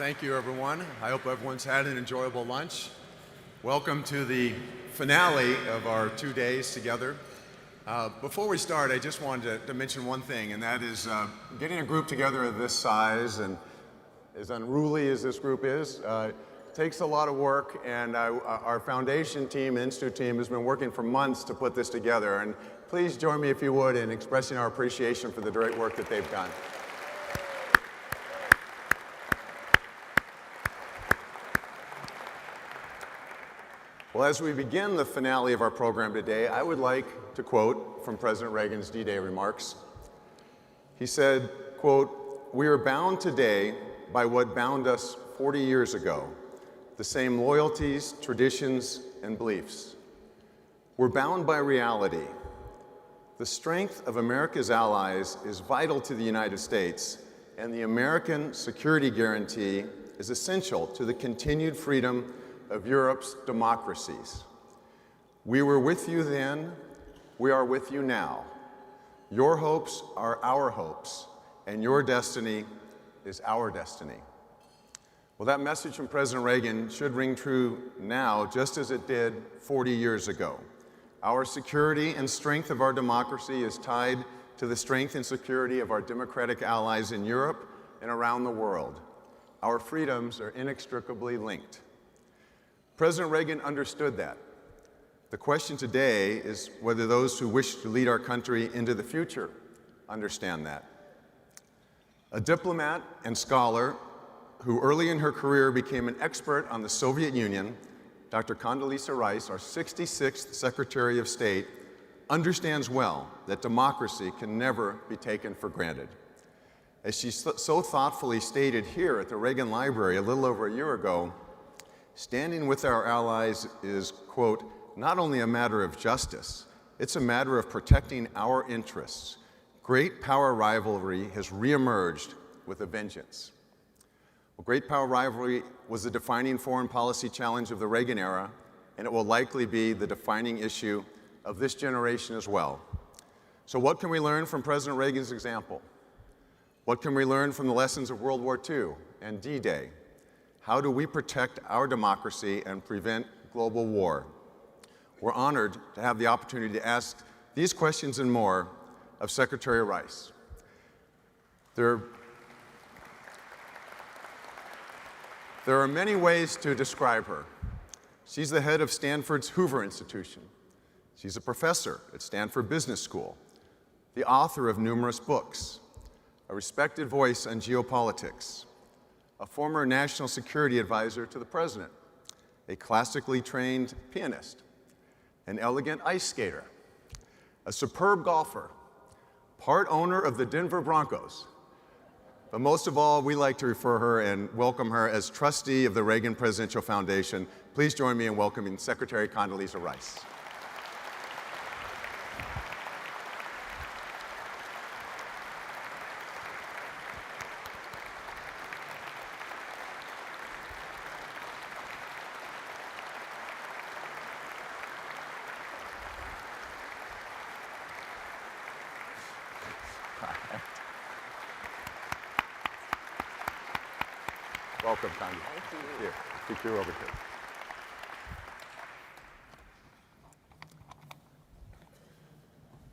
Thank you, everyone. I hope everyone's had an enjoyable lunch. Welcome to the finale of our 2 days together. Before we start, I just wanted to mention one thing, and that is getting a group together of this size and as unruly as this group is, takes a lot of work, and our foundation team, institute team, has been working for months to put this together. And please join me, if you would, in expressing our appreciation for the great work that they've done. Well, as we begin the finale of our program today, I would like to quote from President Reagan's D-Day remarks. He said, quote, "We are bound today by what bound us 40 years ago, the same loyalties, traditions, and beliefs. We're bound by reality. The strength of America's allies is vital to the United States, and the American security guarantee is essential to the continued freedom of Europe's democracies. We were with you then, we are with you now. Your hopes are our hopes, and your destiny is our destiny." Well, that message from President Reagan should ring true now, just as it did 40 years ago. Our security and strength of our democracy is tied to the strength and security of our democratic allies in Europe and around the world. Our freedoms are inextricably linked. President Reagan understood that. The question today is whether those who wish to lead our country into the future understand that. A diplomat and scholar who early in her career became an expert on the Soviet Union, Dr. Condoleezza Rice, our 66th Secretary of State, understands well that democracy can never be taken for granted. As she so thoughtfully stated here at the Reagan Library a little over a year ago, standing with our allies is, quote, "not only a matter of justice, it's a matter of protecting our interests. Great power rivalry has reemerged with a vengeance." Well, great power rivalry was the defining foreign policy challenge of the Reagan era, and it will likely be the defining issue of this generation as well. So what can we learn from President Reagan's example? What can we learn from the lessons of World War II and D-Day? How do we protect our democracy and prevent global war? We're honored to have the opportunity to ask these questions and more of Secretary Rice. There are many ways to describe her. She's the head of Stanford's Hoover Institution. She's a professor at Stanford Business School, the author of numerous books, a respected voice on geopolitics, a former national security advisor to the president, a classically trained pianist, an elegant ice skater, a superb golfer, part owner of the Denver Broncos. But most of all, we like to refer her and welcome her as trustee of the Reagan Presidential Foundation. Please join me in welcoming Secretary Condoleezza Rice. Welcome, Connie. Thank you. Here, take you over here.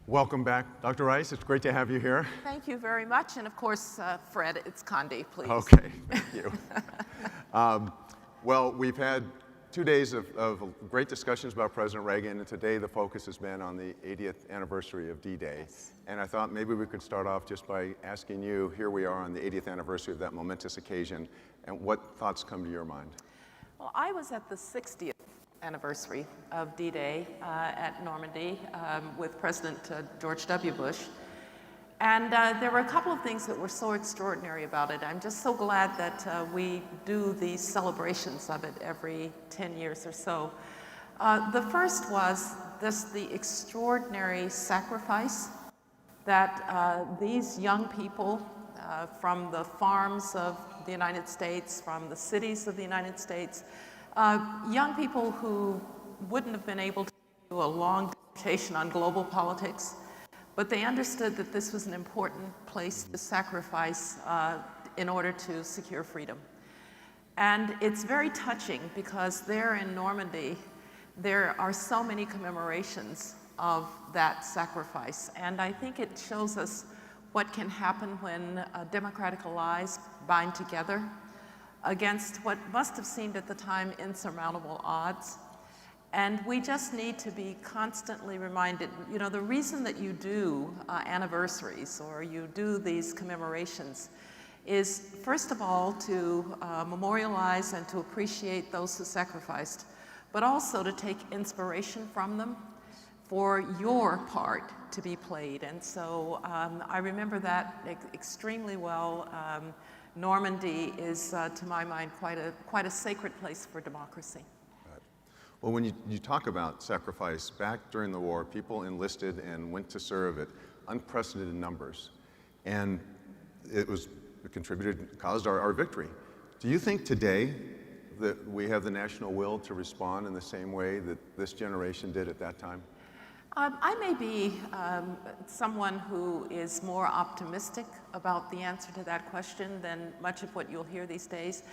Welcome back, Dr. Rice. It's great to have you here. Thank you very much. And of course, Fred, it's Condi, please. Okay, thank you. Well, we've had 2 days of great discussions about President Reagan, and today the focus has been on the 80th anniversary of D-Day. Yes. And I thought maybe we could start off just by asking you, here we are on the 80th anniversary of that momentous occasion, and what thoughts come to your mind? Well, I was at the 60th anniversary of D-Day at Normandy with President George W. Bush. And there were a couple of things that were so extraordinary about it. I'm just so glad that we do these celebrations of it every 10 years or so. The first was the extraordinary sacrifice that these young people from the farms of the United States, from the cities of the United States, young people who wouldn't have been able to do a long dissertation on global politics, but they understood that this was an important place to sacrifice in order to secure freedom. And it's very touching because there in Normandy, there are so many commemorations of that sacrifice. And I think it shows us what can happen when democratic allies bind together against what must have seemed at the time insurmountable odds. And we just need to be constantly reminded, you know, the reason that you do anniversaries or you do these commemorations is, first of all, to memorialize and to appreciate those who sacrificed, but also to take inspiration from them for your part to be played. And so I remember that extremely well. Normandy is, to my mind, quite a sacred place for democracy. Right. Well, when you talk about sacrifice, back during the war, people enlisted and went to serve at unprecedented numbers. And it caused our victory. Do you think today that we have the national will to respond in the same way that this generation did at that time? I may be someone who is more optimistic about the answer to that question than much of what you'll hear these days.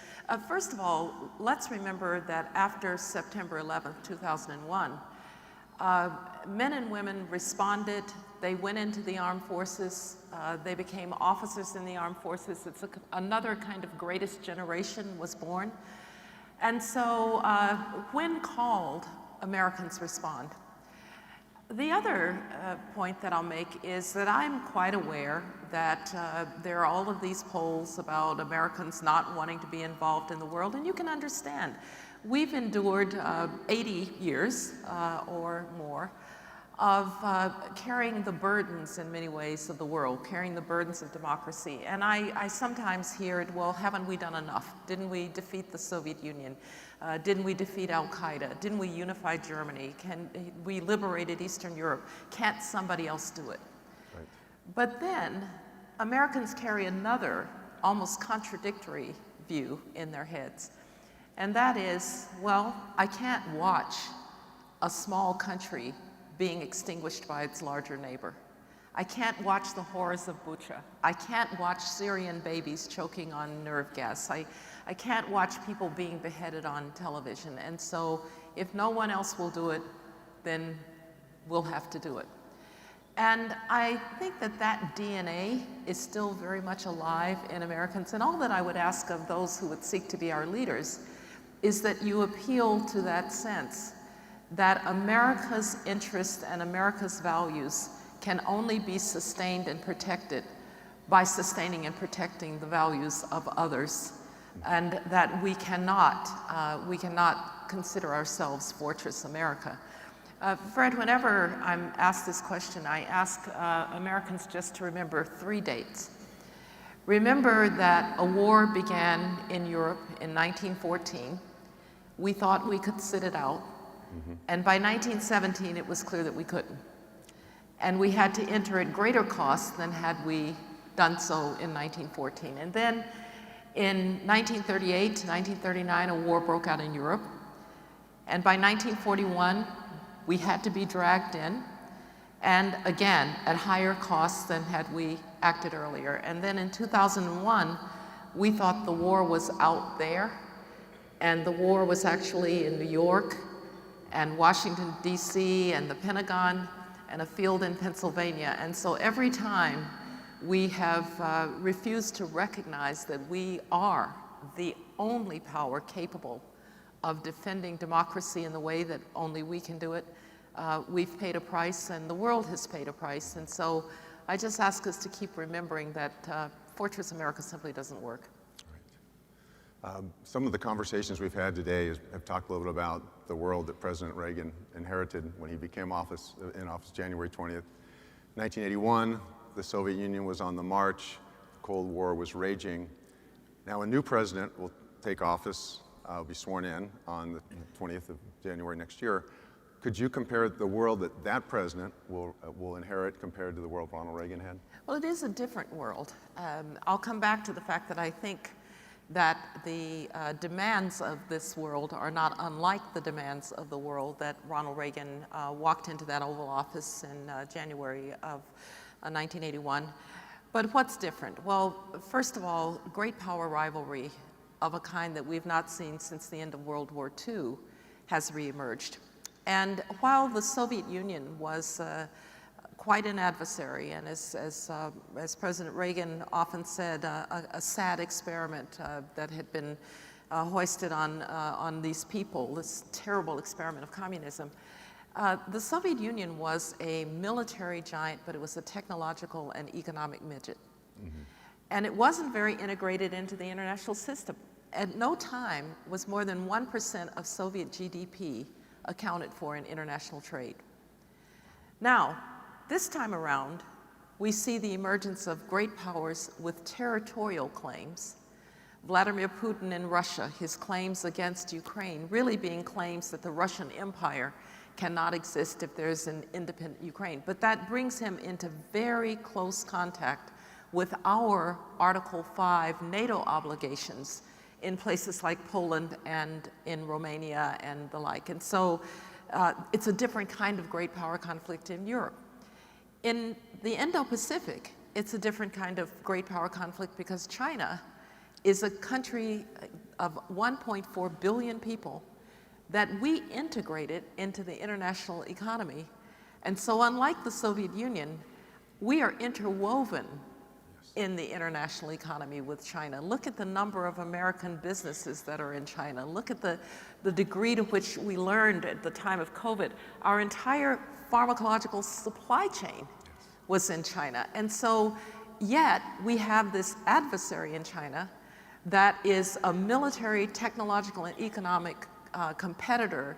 First of all, let's remember that after September 11th, 2001, men and women responded. They went into the armed forces. They became officers in the armed forces. Another kind of greatest generation was born. And so when called, Americans respond. The other point that I'll make is that I'm quite aware that there are all of these polls about Americans not wanting to be involved in the world, and you can understand. We've endured 80 years or more of carrying the burdens in many ways of the world, carrying the burdens of democracy. And I sometimes hear it, well, haven't we done enough? Didn't we defeat the Soviet Union? Didn't we defeat Al-Qaeda? Didn't we unify Germany? We liberated Eastern Europe. Can't somebody else do it? Right. But then Americans carry another almost contradictory view in their heads. And that is, well, I can't watch a small country being extinguished by its larger neighbor. I can't watch the horrors of Bucha. I can't watch Syrian babies choking on nerve gas. I can't watch people being beheaded on television. And so if no one else will do it, then we'll have to do it. And I think that that DNA is still very much alive in Americans. And all that I would ask of those who would seek to be our leaders is that you appeal to that sense that America's interests and America's values can only be sustained and protected by sustaining and protecting the values of others, and that we cannot consider ourselves Fortress America. Fred, whenever I'm asked this question, I ask Americans just to remember 3 dates. Remember that a war began in Europe in 1914. We thought we could sit it out. And by 1917, it was clear that we couldn't. And we had to enter at greater cost than had we done so in 1914. And then in 1938 to 1939, a war broke out in Europe. And by 1941, we had to be dragged in, and again, at higher costs than had we acted earlier. And then in 2001, we thought the war was out there, and the war was actually in New York, and Washington, D.C., and the Pentagon, and a field in Pennsylvania. And so every time we have refused to recognize that we are the only power capable of defending democracy in the way that only we can do it, we've paid a price, and the world has paid a price. And so I just ask us to keep remembering that Fortress America simply doesn't work. Some of the conversations we've had today have talked a little bit about the world that President Reagan inherited when he became in office January 20th. 1981, the Soviet Union was on the march, the Cold War was raging. Now a new president will take office, be sworn in on the 20th of January next year. Could you compare the world that president will inherit compared to the world Ronald Reagan had? Well, it is a different world. I'll come back to the fact that I think that the demands of this world are not unlike the demands of the world that Ronald Reagan walked into that Oval Office in January of 1981. But what's different? Well, first of all, great power rivalry of a kind that we've not seen since the end of World War II has reemerged. And while the Soviet Union was quite an adversary, and as President Reagan often said, a sad experiment that had been hoisted on these people, this terrible experiment of communism. The Soviet Union was a military giant, but it was a technological and economic midget. Mm-hmm. And it wasn't very integrated into the international system. At no time was more than 1% of Soviet GDP accounted for in international trade. Now, this time around, we see the emergence of great powers with territorial claims. Vladimir Putin in Russia, his claims against Ukraine really being claims that the Russian Empire cannot exist if there's an independent Ukraine. But that brings him into very close contact with our Article 5 NATO obligations in places like Poland and in Romania and the like. And so it's a different kind of great power conflict in Europe. In the Indo-Pacific, it's a different kind of great power conflict because China is a country of 1.4 billion people that we integrated into the international economy. And so unlike the Soviet Union, we are interwoven in the international economy with China. Look at the number of American businesses that are in China. Look at the degree to which we learned at the time of COVID. Our entire pharmacological supply chain was in China. And so yet we have this adversary in China that is a military, technological, and economic competitor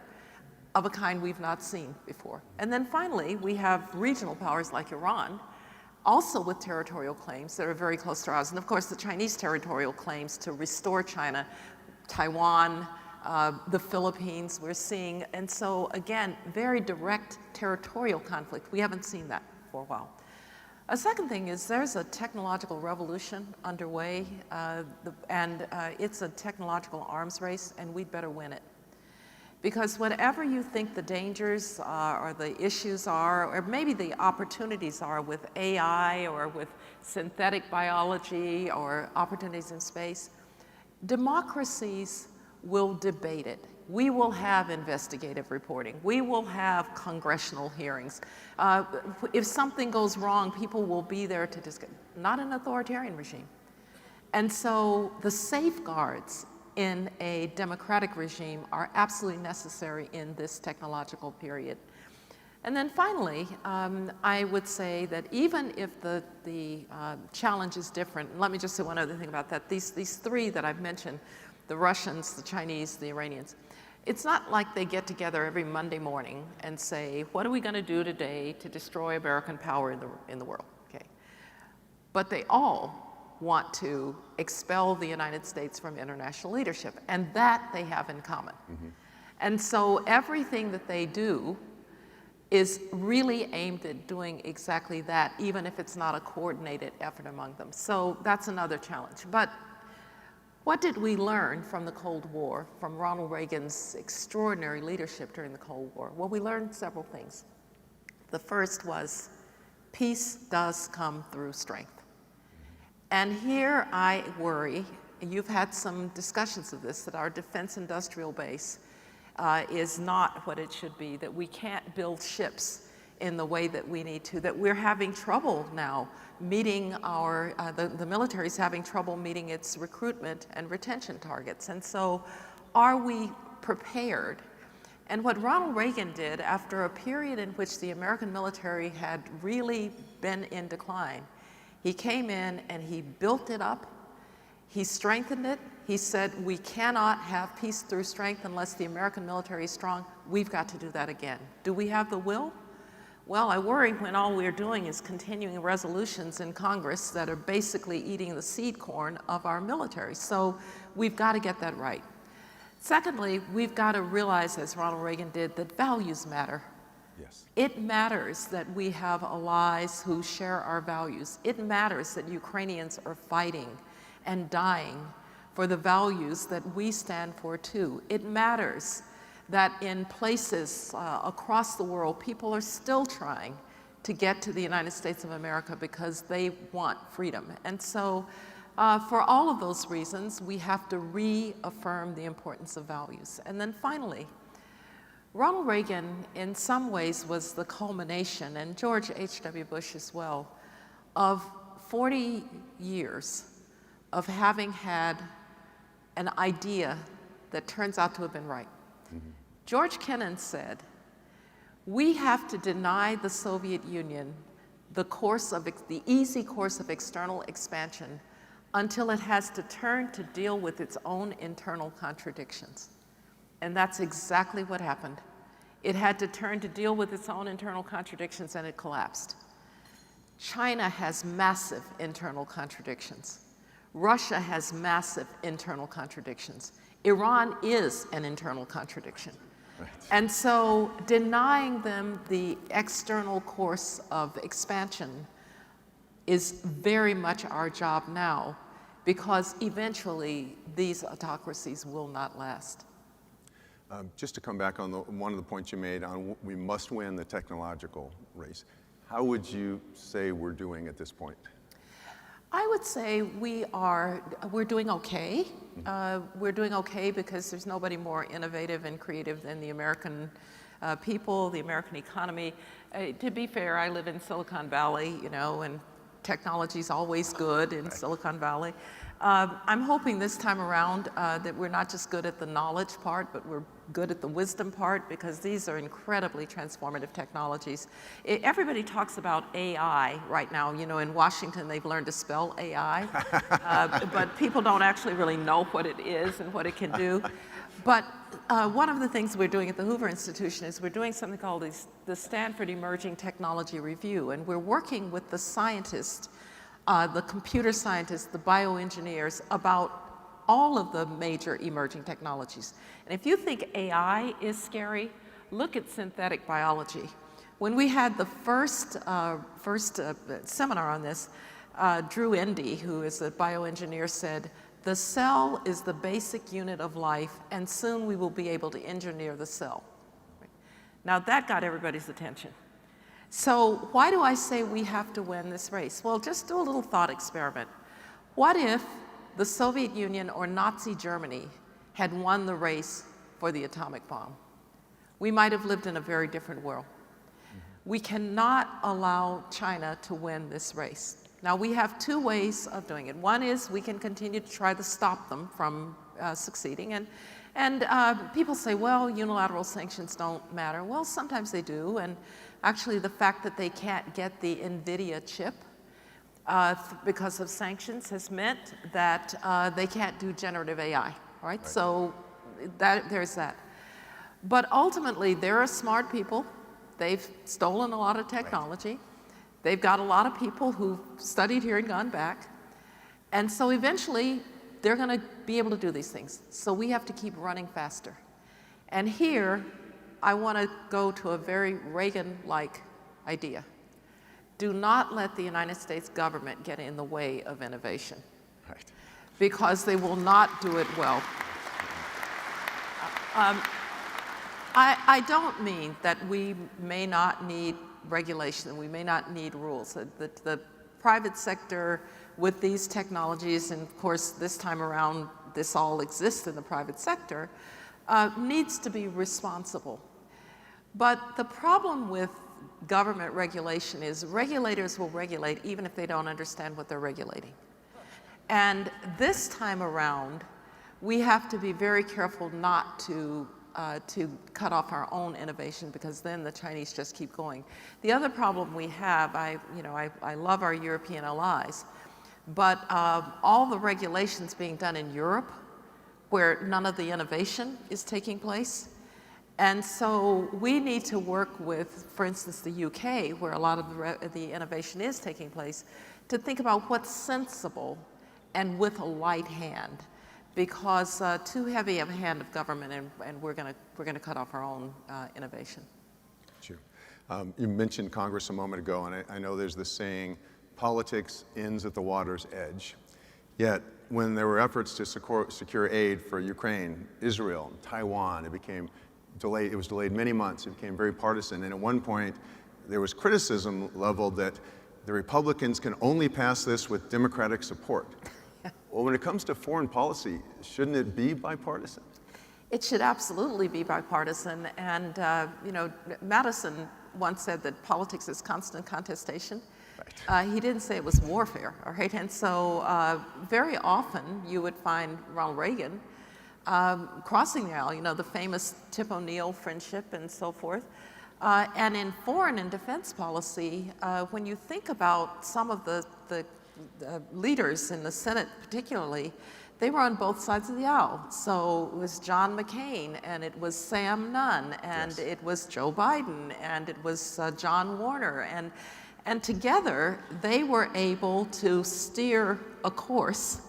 of a kind we've not seen before. And then finally, we have regional powers like Iran, also with territorial claims that are very close to ours. And of course, the Chinese territorial claims to restore China, Taiwan, the Philippines, we're seeing. And so again, very direct territorial conflict. We haven't seen that for a while. A second thing is there's a technological revolution underway, and it's a technological arms race, and we'd better win it. Because whatever you think the dangers or the issues are, or maybe the opportunities are with AI or with synthetic biology or opportunities in space, democracies will debate it. We will have investigative reporting. We will have congressional hearings. If something goes wrong, people will be there to discuss, not an authoritarian regime. And so the safeguards in a democratic regime are absolutely necessary in this technological period. And then finally, I would say that even if the challenge is different, and let me just say one other thing about that, these three that I've mentioned, the Russians, the Chinese, the Iranians, it's not like they get together every Monday morning and say, what are we going to do today to destroy American power in the world? Okay. But they all want to expel the United States from international leadership, and that they have in common. Mm-hmm. And so everything that they do is really aimed at doing exactly that, even if it's not a coordinated effort among them. So that's another challenge. But what did we learn from the Cold War, from Ronald Reagan's extraordinary leadership during the Cold War? Well, we learned several things. The first was peace does come through strength. And here I worry, you've had some discussions of this, that our defense industrial base is not what it should be, that we can't build ships in the way that we need to, that we're having trouble now meeting our, the military's having trouble meeting its recruitment and retention targets. And so are we prepared? And what Ronald Reagan did after a period in which the American military had really been in decline, he came in and he built it up, he strengthened it. He said, we cannot have peace through strength unless the American military is strong. We've got to do that again. Do we have the will? Well, I worry when all we're doing is continuing resolutions in Congress that are basically eating the seed corn of our military. So we've got to get that right. Secondly, we've got to realize, as Ronald Reagan did, that values matter. Yes. It matters that we have allies who share our values. It matters that Ukrainians are fighting and dying for the values that we stand for too. It matters that in places across the world, people are still trying to get to the United States of America because they want freedom. And so For all of those reasons, we have to reaffirm the importance of values. And then finally, Ronald Reagan, in some ways, was the culmination, and George H.W. Bush as well, of 40 years of having had an idea that turns out to have been right. George Kennan said, we have to deny the Soviet Union the easy course of external expansion until it has to turn to deal with its own internal contradictions. And that's exactly what happened. It had to turn to deal with its own internal contradictions, and it collapsed. China has massive internal contradictions. Russia has massive internal contradictions. Iran is an internal contradiction. Right. And so denying them the external course of expansion is very much our job now, because eventually these autocracies will not last. Just to come back on one of the points you made on we must win the technological race, how would you say we're doing at this point? I would say we're doing okay. We're doing okay because there's nobody more innovative and creative than the American people, the American economy. To be fair, I live in Silicon Valley, you know, and technology's always good in Silicon Valley. I'm hoping this time around that we're not just good at the knowledge part, but we're good at the wisdom part, because these are incredibly transformative technologies. Everybody talks about AI right now. You know, in Washington, they've learned to spell AI, but people don't actually really know what it is and what it can do. But one of the things we're doing at the Hoover Institution is we're doing something called the Stanford Emerging Technology Review, and we're working with the scientists, the computer scientists, the bioengineers, about all of the major emerging technologies. And if you think AI is scary, look at synthetic biology. When we had the first seminar on this, Drew Endy, who is a bioengineer, said, the cell is the basic unit of life, and soon we will be able to engineer the cell. Now that got everybody's attention. So why do I say we have to win this race? Well, just do a little thought experiment. What if the Soviet Union or Nazi Germany had won the race for the atomic bomb? We might have lived in a very different world. We cannot allow China to win this race. Now, we have two ways of doing it. One is we can continue to try to stop them from succeeding. And people say, well, unilateral sanctions don't matter. Well, sometimes they do. And actually, the fact that they can't get the NVIDIA chip because of sanctions has meant that they can't do generative AI, right? So there's that. But ultimately, there are smart people. They've stolen a lot of technology. Right. They've got a lot of people who've studied here and gone back. And so eventually, they're going to be able to do these things. So we have to keep running faster. And here, I want to go to a very Reagan-like idea. Do not let the United States government get in the way of innovation. Right. Because they will not do it well. I don't mean that we may not need regulation, we may not need rules. The private sector with these technologies, and of course this time around this all exists in the private sector, needs to be responsible. But the problem with government regulation is regulators will regulate even if they don't understand what they're regulating. And this time around, we have to be very careful not to cut off our own innovation, because then the Chinese just keep going. The other problem we have, I love our European allies, but all the regulations being done in Europe, where none of the innovation is taking place. And so we need to work with, for instance, the UK, where a lot of the innovation is taking place, to think about what's sensible and with a light hand. Because too heavy of a hand of government, and we're going to cut off our own innovation. Sure. You mentioned Congress a moment ago, and I know there's this saying, politics ends at the water's edge. Yet, when there were efforts to secure aid for Ukraine, Israel, Taiwan, it became delayed. It was delayed many months. It became very partisan, and at one point, there was criticism leveled that the Republicans can only pass this with Democratic support. Well, when it comes to foreign policy, shouldn't it be bipartisan? It should absolutely be bipartisan. And, Madison once said that politics is constant contestation. Right. He didn't say it was warfare, all right? And so very often you would find Ronald Reagan crossing the aisle, the famous Tip O'Neill friendship and so forth. And in foreign and defense policy, when you think about some of the leaders in the Senate particularly, they were on both sides of the aisle. So it was John McCain, and it was Sam Nunn, and Yes. it was Joe Biden, and it was John Warner. And together, they were able to steer a course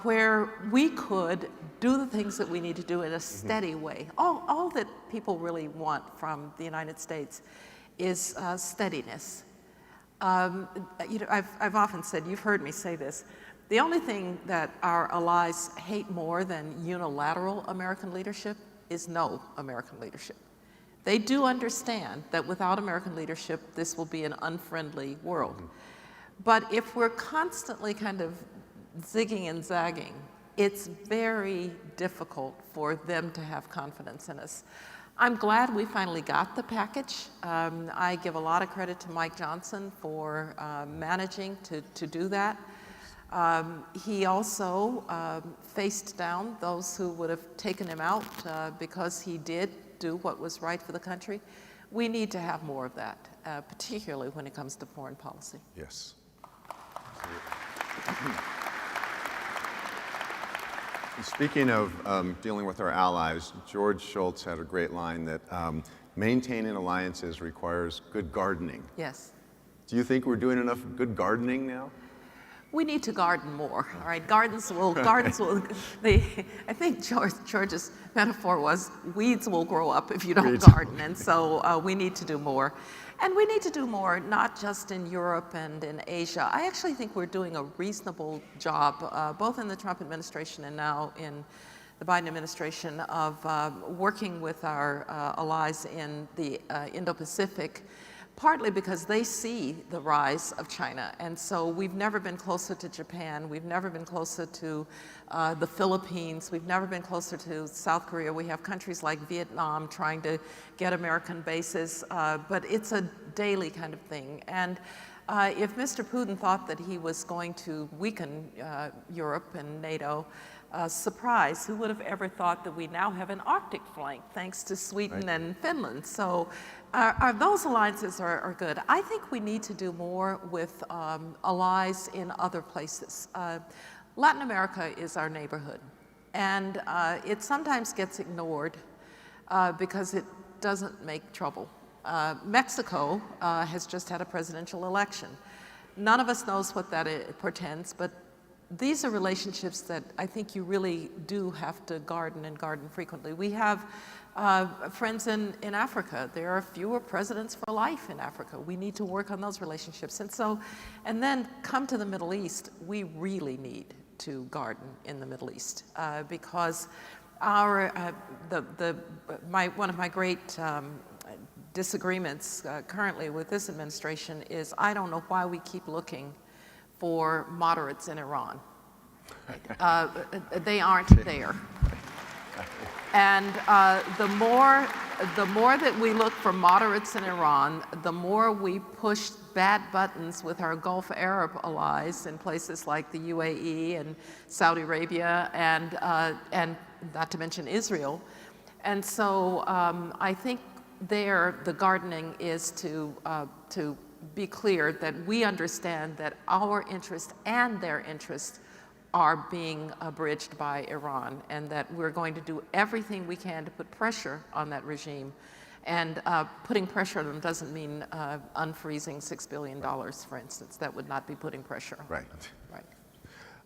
where we could do the things that we need to do in a steady way. All that people really want from the United States is steadiness. I've often said, you've heard me say this, the only thing that our allies hate more than unilateral American leadership is no American leadership. They do understand that without American leadership, this will be an unfriendly world. But if we're constantly kind of zigging and zagging, it's very difficult for them to have confidence in us. I'm glad we finally got the package. I give a lot of credit to Mike Johnson for managing to do that. He also faced down those who would have taken him out because he did do what was right for the country. We need to have more of that, particularly when it comes to foreign policy. Yes. Speaking of dealing with our allies, George Shultz had a great line that maintaining alliances requires good gardening. Yes. Do you think we're doing enough good gardening now? We need to garden more, all right? I think George's metaphor was weeds will grow up if you don't garden, and so we need to do more. And we need to do more, not just in Europe and in Asia. I actually think we're doing a reasonable job, both in the Trump administration and now in the Biden administration, of working with our allies in the Indo-Pacific, partly because they see the rise of China. And so we've never been closer to Japan. We've never been closer to the Philippines. We've never been closer to South Korea. We have countries like Vietnam trying to get American bases, but it's a daily kind of thing. And if Mr. Putin thought that he was going to weaken Europe and NATO, surprise, who would have ever thought that we now have an Arctic flank thanks to Sweden and Finland? So those alliances are good. I think we need to do more with allies in other places. Latin America is our neighborhood, and it sometimes gets ignored because it doesn't make trouble. Mexico has just had a presidential election. None of us knows what that portends, but these are relationships that I think you really do have to garden and garden frequently. We have friends in Africa. There are fewer presidents for life in Africa. We need to work on those relationships. And then come to the Middle East, we really need to garden in the Middle East because one of my great disagreements currently with this administration is I don't know why we keep looking for moderates in Iran. They aren't there. And the more that we look for moderates in Iran, the more we push bad buttons with our Gulf Arab allies in places like the UAE and Saudi Arabia and not to mention Israel. And so I think there the gardening is to be clear that we understand that our interest and their interest are being abridged by Iran, and that we're going to do everything we can to put pressure on that regime. And putting pressure on them doesn't mean unfreezing $6 billion, for instance. That would not be putting pressure on them.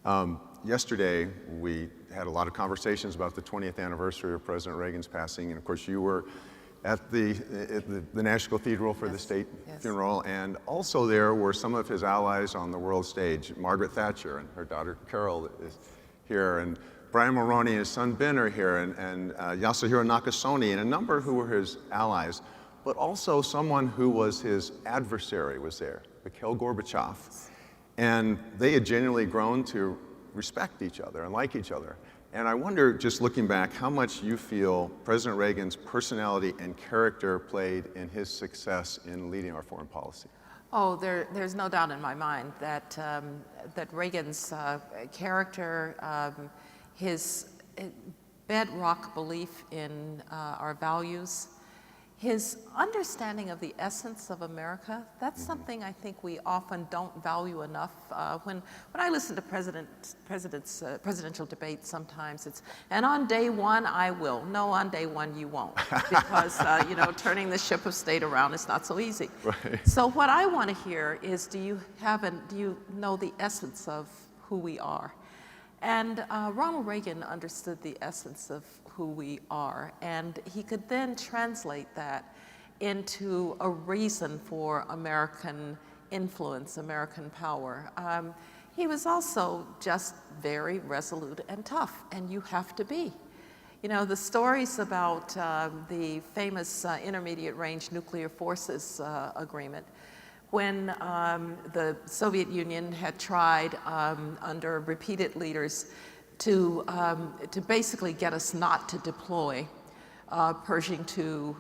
Right. Yesterday, we had a lot of conversations about the 20th anniversary of President Reagan's passing, and of course you were at the National Cathedral for the state funeral, and also there were some of his allies on the world stage. Margaret Thatcher and her daughter Carol is here, and Brian Mulroney and his son Ben are here, and Yasuhiro Nakasone, and a number who were his allies, but also someone who was his adversary was there, Mikhail Gorbachev. And they had genuinely grown to respect each other and like each other. And I wonder, just looking back, how much you feel President Reagan's personality and character played in his success in leading our foreign policy. Oh, there's no doubt in my mind that that Reagan's character, his bedrock belief in our values, his understanding of the essence of America, that's something I think we often don't value enough. When I listen to presidential debates sometimes, it's, and on day one I will. No, on day one you won't. Because, you know, turning the ship of state around is not so easy. Right. So what I want to hear is, do you know the essence of who we are? And Ronald Reagan understood the essence of who we are, and he could then translate that into a reason for American influence, American power. He was also just very resolute and tough, and you have to be. You know, the stories about the famous Intermediate Range Nuclear Forces Agreement, when the Soviet Union had tried under repeated leaders to basically get us not to deploy Pershing II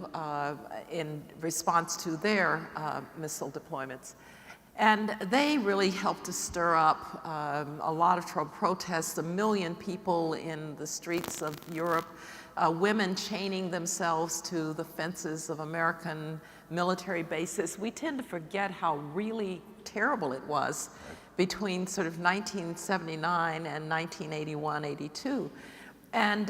in response to their missile deployments. And they really helped to stir up a lot of protests, 1 million people in the streets of Europe, women chaining themselves to the fences of American military bases. We tend to forget how really terrible it was between sort of 1979 and 1981, 82. And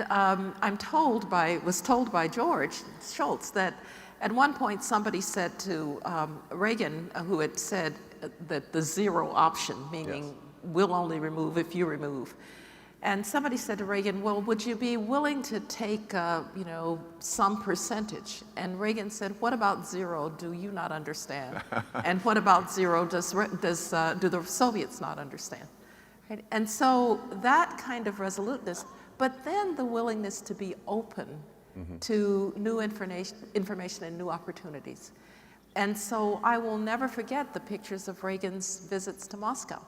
was told by George Shultz that at one point somebody said to Reagan, who had said that the zero option, meaning Yes. we'll only remove if you remove. And somebody said to Reagan, well, would you be willing to take, you know, some percentage? And Reagan said, what about zero? Do you not understand? And what about zero? Do the Soviets not understand? Right? And so that kind of resoluteness, but then the willingness to be open to new information and new opportunities. And so I will never forget the pictures of Reagan's visits to Moscow.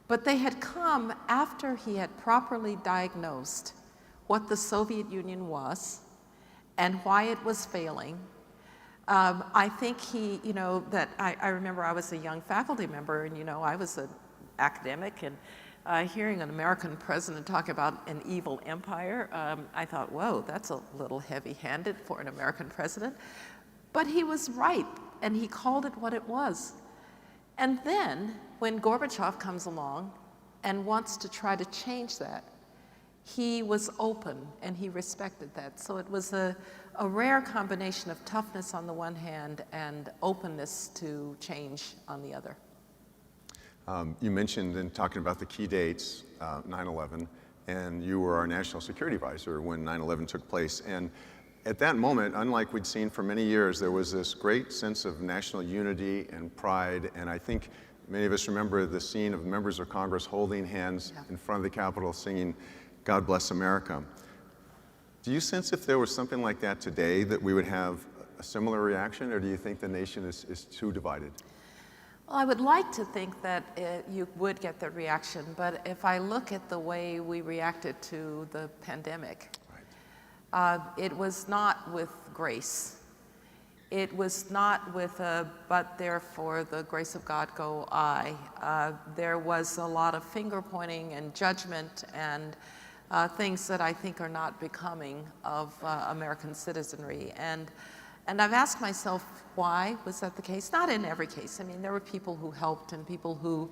But they had come after he had properly diagnosed what the Soviet Union was and why it was failing. I think he, you know, that I remember I was a young faculty member, and, you know, I was an academic, and hearing an American president talk about an evil empire, I thought, whoa, that's a little heavy-handed for an American president. But he was right, and he called it what it was. And then, when Gorbachev comes along and wants to try to change that, he was open and he respected that. So it was a rare combination of toughness on the one hand and openness to change on the other. You mentioned in talking about the key dates, 9/11, and you were our national security advisor when 9/11 took place. And at that moment, unlike we'd seen for many years, there was this great sense of national unity and pride. And I think many of us remember the scene of members of Congress holding hands in front of the Capitol singing, God Bless America. Do you sense if there was something like that today that we would have a similar reaction, or do you think the nation is too divided? Well, I would like to think that you would get the reaction, but if I look at the way we reacted to the pandemic, it was not with grace. It was not with a, but therefore the grace of God go I. There was a lot of finger pointing and judgment and things that I think are not becoming of American citizenry. And I've asked myself, why was that the case? Not in every case. I mean, there were people who helped and people who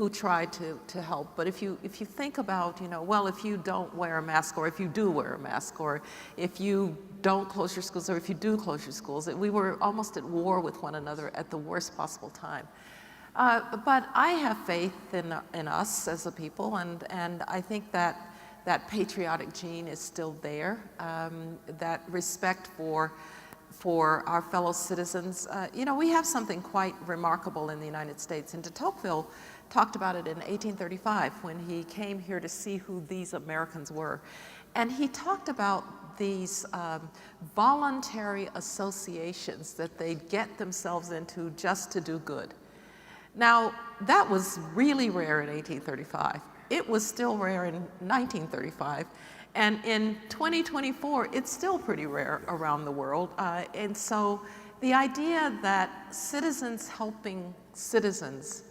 tried to help. But if you think about, you know, well, if you don't wear a mask, or if you do wear a mask, or if you don't close your schools, or if you do close your schools, we were almost at war with one another at the worst possible time. But I have faith in us as a people, and I think that patriotic gene is still there, that respect for our fellow citizens. You know, we have something quite remarkable in the United States, and de Tocqueville talked about it in 1835 when he came here to see who these Americans were. And he talked about these voluntary associations that they'd get themselves into just to do good. Now, that was really rare in 1835. it was still rare in 1935. And in 2024, it's still pretty rare around the world. And so the idea that citizens helping citizens,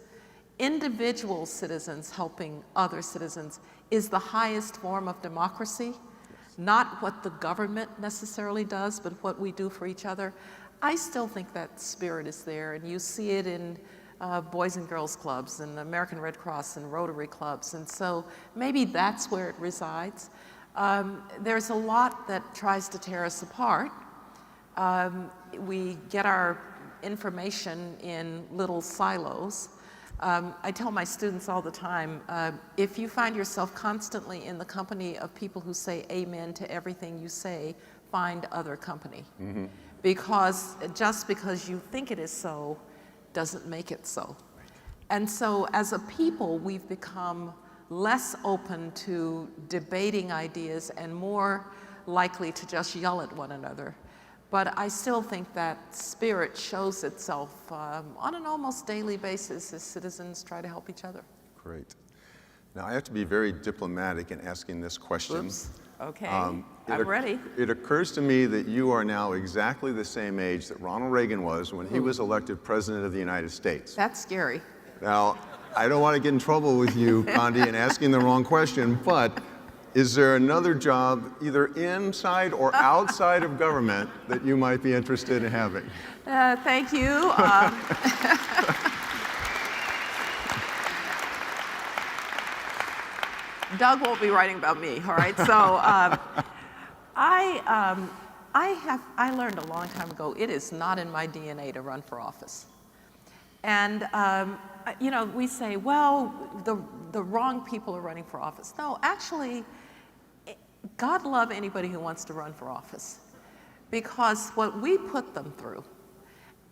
individual citizens helping other citizens, is the highest form of democracy, not what the government necessarily does, but what we do for each other. I still think that spirit is there, and you see it in Boys and Girls Clubs and American Red Cross and Rotary Clubs, and so maybe that's where it resides. There's a lot that tries to tear us apart. We get our information in little silos. I tell my students all the time, if you find yourself constantly in the company of people who say amen to everything you say, find other company. Mm-hmm. Because just because you think it is so, doesn't make it so. Right. And so as a people, we've become less open to debating ideas and more likely to just yell at one another. But I still think that spirit shows itself on an almost daily basis as citizens try to help each other. Great. Now I have to be very diplomatic in asking this question. Oops. Okay, I'm ready. It occurs to me that you are now exactly the same age that Ronald Reagan was when he was elected President of the United States. That's scary. Now, I don't want to get in trouble with you, Condi, in asking the wrong question, but is there another job, either inside or outside of government, that you might be interested in having? Thank you. Doug won't be writing about me, all right? So I learned a long time ago, it is not in my DNA to run for office. And you know, we say, well, the wrong people are running for office. No, actually, God love anybody who wants to run for office, because what we put them through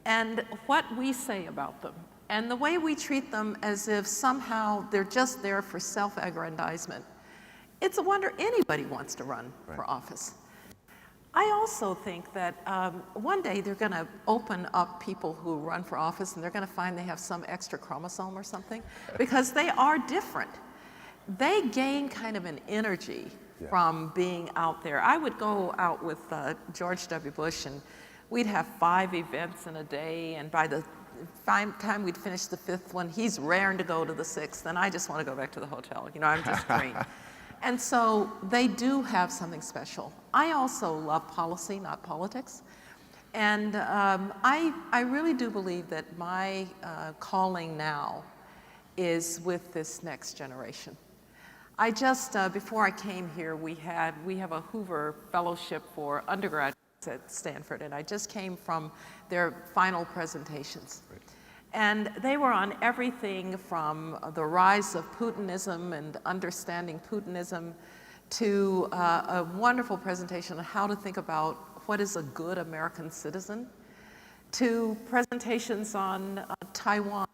and what we say about them and the way we treat them as if somehow they're just there for self-aggrandizement, it's a wonder anybody wants to run for office. I also think that one day they're going to open up people who run for office and they're going to find they have some extra chromosome or something, because they are different. They gain kind of an energy from being out there. I would go out with George W. Bush, and we'd have 5 events in a day, and by the time we'd finish the 5th one, he's raring to go to the 6th, and I just want to go back to the hotel. You know, I'm just drained. And so they do have something special. I also love policy, not politics. And I really do believe that my calling now is with this next generation. I just, before I came here, we have a Hoover Fellowship for undergraduates at Stanford, and I just came from their final presentations. Right. And they were on everything from the rise of Putinism and understanding Putinism to a wonderful presentation on how to think about what is a good American citizen, to presentations on Taiwan.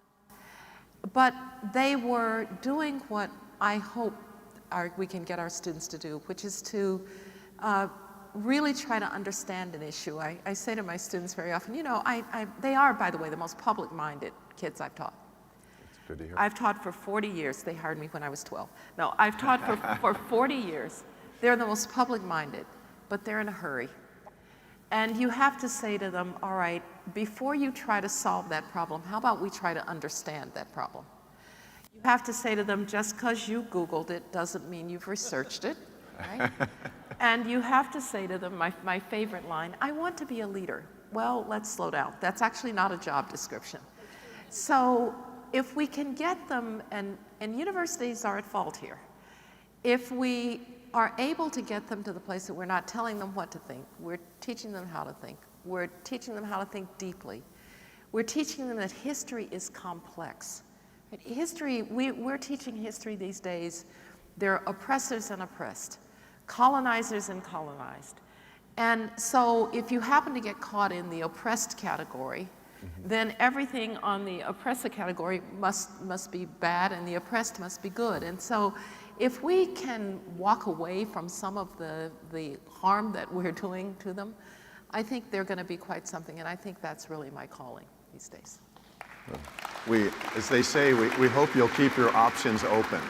But they were doing what I hope we can get our students to do, which is to really try to understand an issue. I say to my students very often, you know, they are, by the way, the most public-minded kids I've taught. That's good to hear. I've taught for 40 years. They hired me when I was 12. No, I've taught for 40 years. They're the most public-minded, but they're in a hurry. And you have to say to them, all right, before you try to solve that problem, how about we try to understand that problem? You have to say to them, just because you Googled it doesn't mean you've researched it, right? And you have to say to them, my favorite line, I want to be a leader. Well, let's slow down. That's actually not a job description. So if we can get them, and universities are at fault here, if we are able to get them to the place that we're not telling them what to think, we're teaching them how to think. We're teaching them how to think deeply. We're teaching them that history is complex. History, we're teaching history these days. There are oppressors and oppressed, colonizers and colonized. And so if you happen to get caught in the oppressed category, then everything on the oppressor category must be bad and the oppressed must be good. And so if we can walk away from some of the harm that we're doing to them, I think they're going to be quite something, and I think that's really my calling these days. As they say, we hope you'll keep your options open.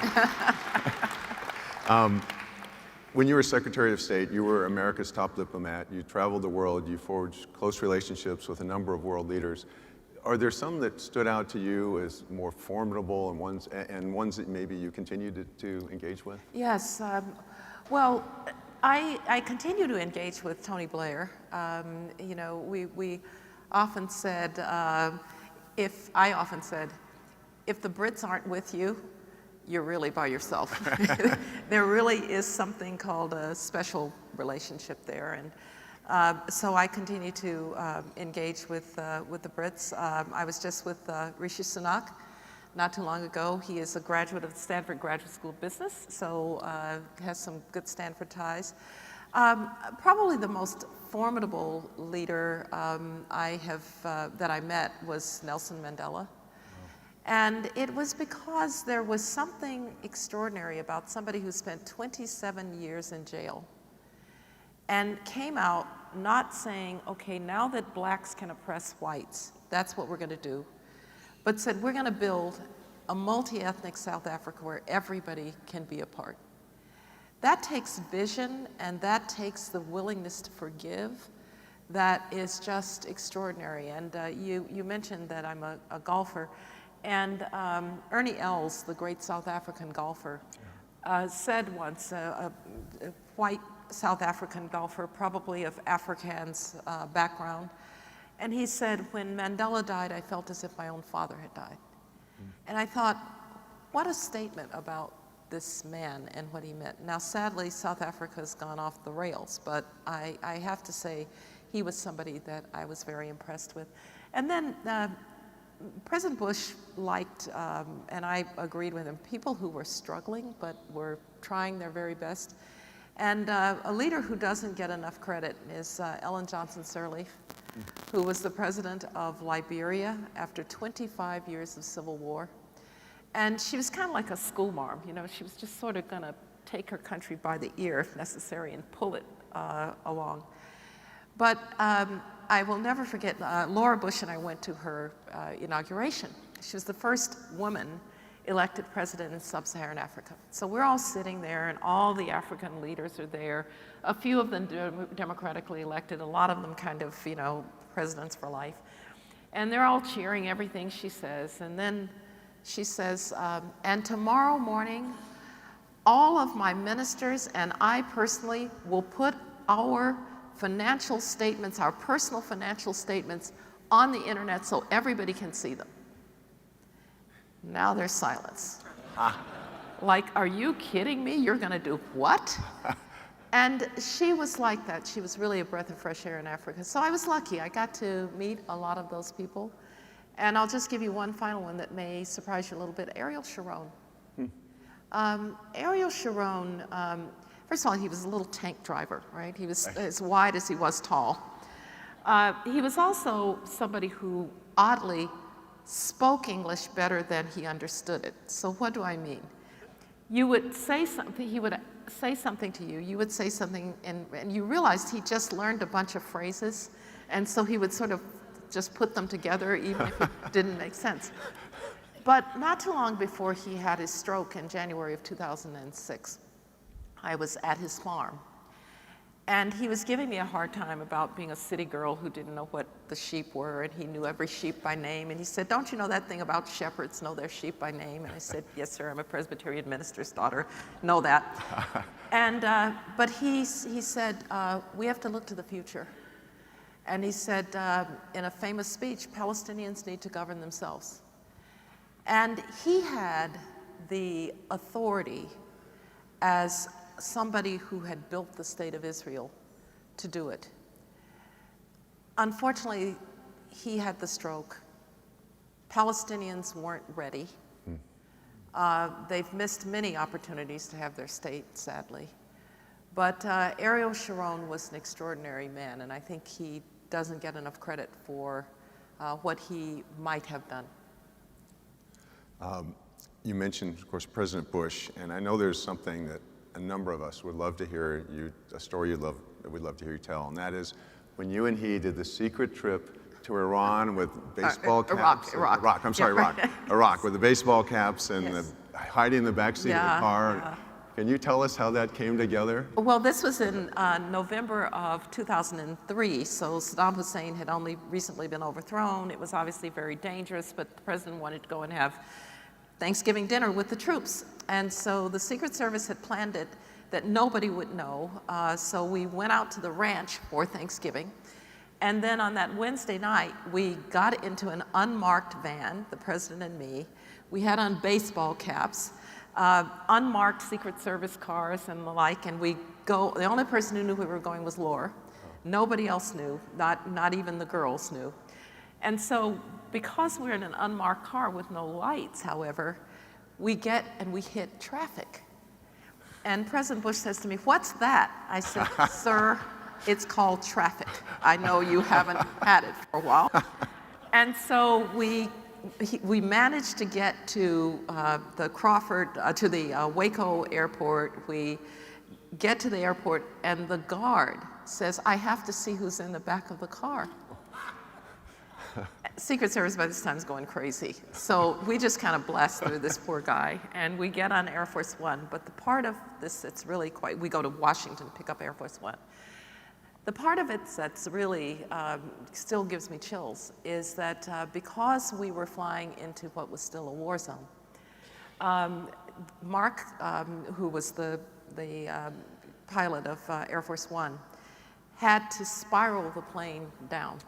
When you were Secretary of State, you were America's top diplomat. You traveled the world. You forged close relationships with a number of world leaders. Are there some that stood out to you as more formidable and ones that maybe you continue to engage with? Yes. Well, I continue to engage with Tony Blair. You know, we often said, I often said, if the Brits aren't with you, you're really by yourself. There really is something called a special relationship there, and so I continue to engage with the Brits. I was just with Rishi Sunak not too long ago. He is a graduate of the Stanford Graduate School of Business, so has some good Stanford ties. Probably the most formidable leader that I met was Nelson Mandela. And it was because there was something extraordinary about somebody who spent 27 years in jail and came out not saying, okay, now that blacks can oppress whites, that's what we're going to do, but said we're going to build a multi-ethnic South Africa where everybody can be a part. That takes vision, and that takes the willingness to forgive. That is just extraordinary. And you mentioned that I'm a golfer. And Ernie Els, the great South African golfer, said once, a white South African golfer, probably of Afrikaans background, and he said, when Mandela died, I felt as if my own father had died. And I thought, what a statement about this man and what he meant. Now, sadly, South Africa has gone off the rails, but I have to say, he was somebody that I was very impressed with. And then President Bush liked, and I agreed with him, people who were struggling but were trying their very best. And a leader who doesn't get enough credit is Ellen Johnson Sirleaf, who was the president of Liberia after 25 years of civil war. And she was kind of like a schoolmarm, you know, she was just sort of gonna take her country by the ear if necessary and pull it along. But I will never forget, Laura Bush and I went to her inauguration. She was the first woman elected president in sub-Saharan Africa. So we're all sitting there and all the African leaders are there. A few of them democratically elected, a lot of them kind of, you know, presidents for life. And they're all cheering everything she says. And then she says, and tomorrow morning, all of my ministers and I personally will put our financial statements, our personal financial statements, on the internet so everybody can see them. Now there's silence. Like, are you kidding me? You're gonna do what? And she was like that. She was really a breath of fresh air in Africa. So I was lucky. I got to meet a lot of those people. And I'll just give you one final one that may surprise you a little bit. Ariel Sharon. Ariel Sharon, first of all, he was a little tank driver, right? He was as wide as he was tall. He was also somebody who oddly spoke English better than he understood it. So what do I mean? You would say something, he would say something to you, you would say something, and you realized he just learned a bunch of phrases, and so he would sort of just put them together even if it didn't make sense. But not too long before he had his stroke in January of 2006, I was at his farm. And he was giving me a hard time about being a city girl who didn't know what the sheep were, and he knew every sheep by name. And he said, don't you know that thing about shepherds know their sheep by name? And I said, yes, sir, I'm a Presbyterian minister's daughter, know that. And, but he said, we have to look to the future. And he said, in a famous speech, Palestinians need to govern themselves. And he had the authority as somebody who had built the state of Israel to do it. Unfortunately, he had the stroke. Palestinians weren't ready. They've missed many opportunities to have their state, sadly. But Ariel Sharon was an extraordinary man, and I think he doesn't get enough credit for what he might have done. You mentioned, of course, President Bush, and I know there's something that a number of us would love to hear a story that we'd love to hear you tell, and that is when you and he did the secret trip to Iran with baseball Iraq, caps. Iraq. I'm sorry, Yeah, right. Iraq. Iraq with the baseball caps and Yes. hiding in the backseat of Yeah, the car. yeah. Can you tell us how that came together? Well, this was in November of 2003, so Saddam Hussein had only recently been overthrown. It was obviously very dangerous, but the president wanted to go and have Thanksgiving dinner with the troops. And so the Secret Service had planned it that nobody would know. So we went out to the ranch for Thanksgiving. And then on that Wednesday night, we got into an unmarked van, the president and me. We had on baseball caps, unmarked Secret Service cars and the like, and we go, the only person who knew we were going was Laura. Nobody else knew, not even the girls knew. And so because we're in an unmarked car with no lights, however, we get and we hit traffic. And President Bush says to me, "What's that?" I said, "Sir, it's called traffic. I know you haven't had it for a while." And so we managed to get to the Waco airport. We get to the airport, and the guard says, "I have to see who's in the back of the car." Secret Service by this time is going crazy. So we just kind of blast through this poor guy, and we get on Air Force One. But the part of this that's really quite, we go to Washington to pick up Air Force One. The part of it that's really still gives me chills is that because we were flying into what was still a war zone, Mark, who was the pilot of Air Force One, had to spiral the plane down.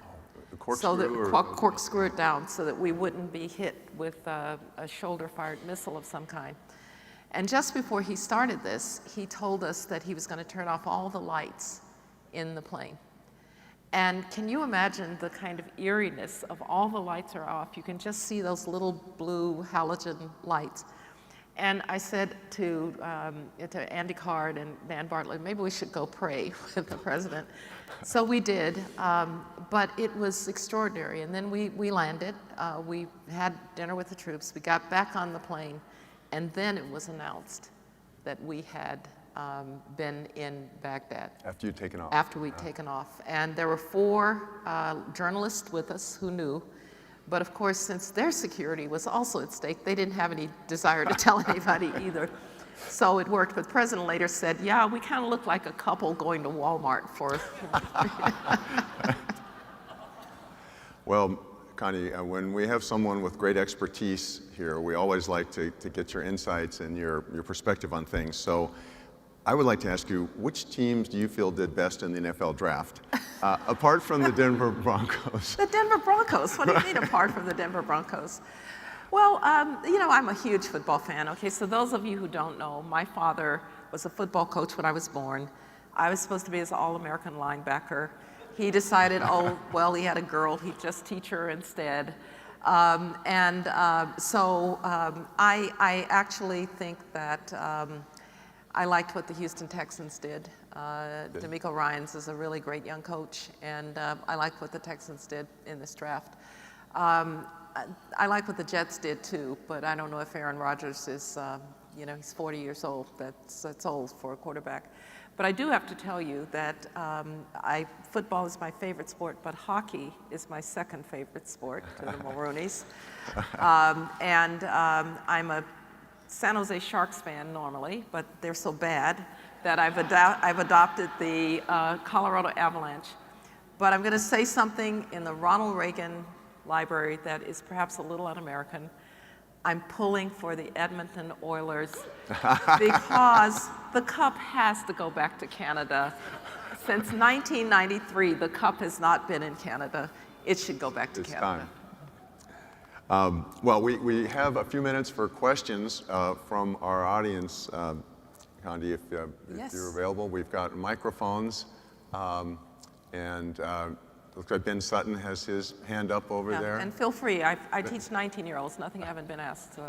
Corkscrew it down so that we wouldn't be hit with a shoulder-fired missile of some kind. And just before he started this, he told us that he was going to turn off all the lights in the plane. And can you imagine the kind of eeriness of all the lights are off? You can just see those little blue halogen lights. And I said to Andy Card and Dan Bartlett, maybe we should go pray with the president. So we did, but it was extraordinary. And then we landed, we had dinner with the troops, we got back on the plane, and then it was announced that we had been in Baghdad. After you'd taken off? After we'd taken off. And there were 4 journalists with us who knew. But of course, since their security was also at stake, they didn't have any desire to tell anybody either. So it worked. But the president later said, "Yeah, we kind of look like a couple going to Walmart for..." Well, Connie, when we have someone with great expertise here, we always like to get your insights and your perspective on things. So I would like to ask you, which teams do you feel did best in the NFL draft, apart from the Denver Broncos? The Denver Broncos? What do you mean apart from the Denver Broncos? Well, you know, I'm a huge football fan. Okay, so those of you who don't know, my father was a football coach when I was born. I was supposed to be his All-American linebacker. He decided, oh, well, he had a girl, he'd just teach her instead. So I actually think that I liked what the Houston Texans did. D'Amico Ryans is a really great young coach, and I liked what the Texans did in this draft. I like what the Jets did too, but I don't know if Aaron Rodgers is, you know, he's 40 years old. That's old for a quarterback. But I do have to tell you that football is my favorite sport, but hockey is my second favorite sport to the Mulrooney's. I'm a San Jose Sharks fan normally, but they're so bad that I've adopted the Colorado Avalanche. But I'm going to say something in the Ronald Reagan Library that is perhaps a little un-American. I'm pulling for the Edmonton Oilers because the Cup has to go back to Canada. Since 1993, the Cup has not been in Canada. It should go back to Canada. Time. Well, we have a few minutes for questions from our audience. Condi, if Yes. you're available, we've got microphones. Looks like Ben Sutton has his hand up over there. And feel free. I teach 19-year-olds. Nothing I haven't been asked. So.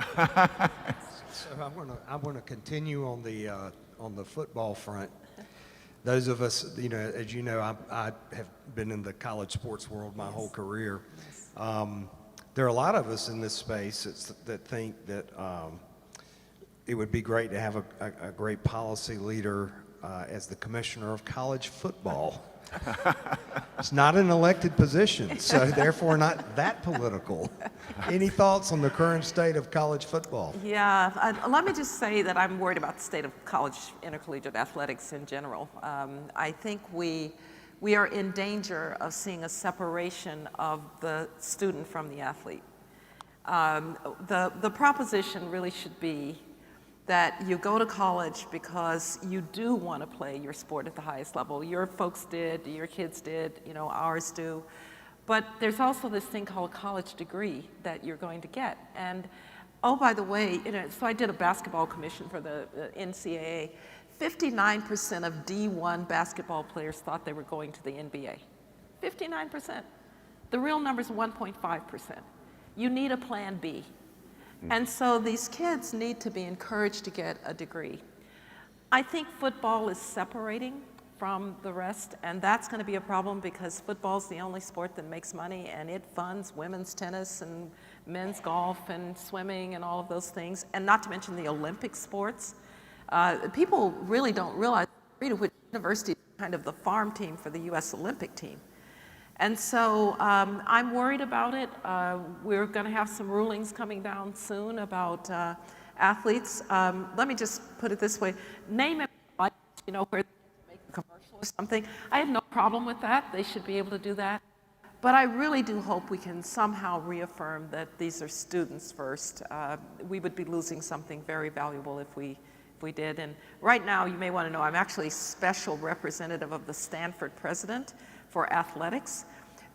So I want to continue on the football front. Those of us, you know, as you know, I have been in the college sports world my whole career. There are a lot of us in this space that think that it would be great to have a great policy leader as the commissioner of college football. It's not an elected position, so therefore not that political. Any thoughts on the current state of college football? Yeah, let me just say that I'm worried about the state of college intercollegiate athletics in general. I think we are in danger of seeing a separation of the student from the athlete. The proposition really should be that you go to college because you do want to play your sport at the highest level. Your folks did, your kids did, you know, ours do. But there's also this thing called a college degree that you're going to get. And oh, by the way, you know, so I did a basketball commission for the NCAA. 59% of D1 basketball players thought they were going to the NBA. 59%. The real number is 1.5%. You need a plan B. And so these kids need to be encouraged to get a degree. I think football is separating from the rest, and that's going to be a problem because football is the only sport that makes money, and it funds women's tennis and men's golf and swimming and all of those things, and not to mention the Olympic sports. People really don't realize which university is kind of the farm team for the U.S. Olympic team. And so I'm worried about it. We're going to have some rulings coming down soon about athletes. Let me just put it this way. Name it, you know, where they make a commercial or something. I have no problem with that. They should be able to do that. But I really do hope we can somehow reaffirm that these are students first. We would be losing something very valuable if we did. And right now, you may want to know, I'm actually special representative of the Stanford president for athletics,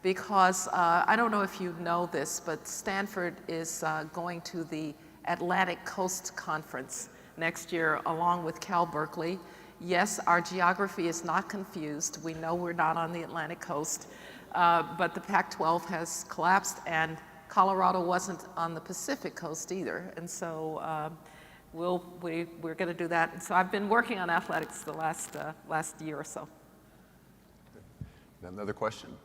because I don't know if you know this, but Stanford is going to the Atlantic Coast Conference next year along with Cal Berkeley. Yes, our geography is not confused. We know we're not on the Atlantic coast, but the Pac-12 has collapsed, and Colorado wasn't on the Pacific coast either. And so we're going to do that. And so I've been working on athletics the last year or so. Another question?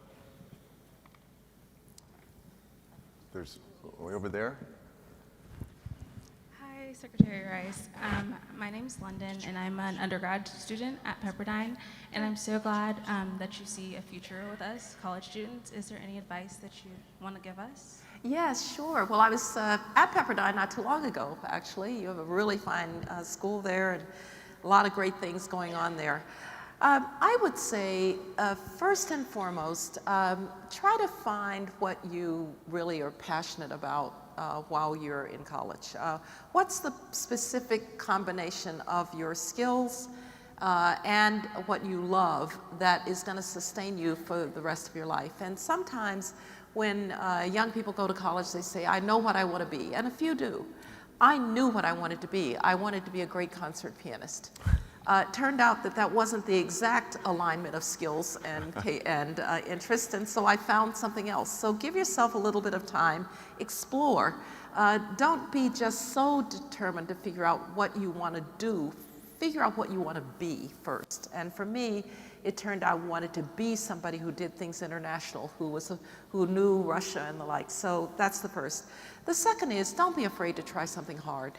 There's way over there. Hi, Secretary Rice. My name's London, and I'm an undergrad student at Pepperdine, and I'm so glad that you see a future with us, college students. Is there any advice that you want to give us? Yes, sure. Well, I was at Pepperdine not too long ago, actually. You have a really fine school there and a lot of great things going on there. I would say, first and foremost, try to find what you really are passionate about while you're in college. What's the specific combination of your skills and what you love that is going to sustain you for the rest of your life? And sometimes when young people go to college, they say, I know what I want to be. And a few do. I knew what I wanted to be. I wanted to be a great concert pianist. It turned out that that wasn't the exact alignment of skills and interest, and so I found something else. So give yourself a little bit of time, explore. Don't be just so determined to figure out what you want to do. Figure out what you want to be first. And for me, it turned out I wanted to be somebody who did things international, who knew Russia and the like. So that's the first. The second is, don't be afraid to try something hard.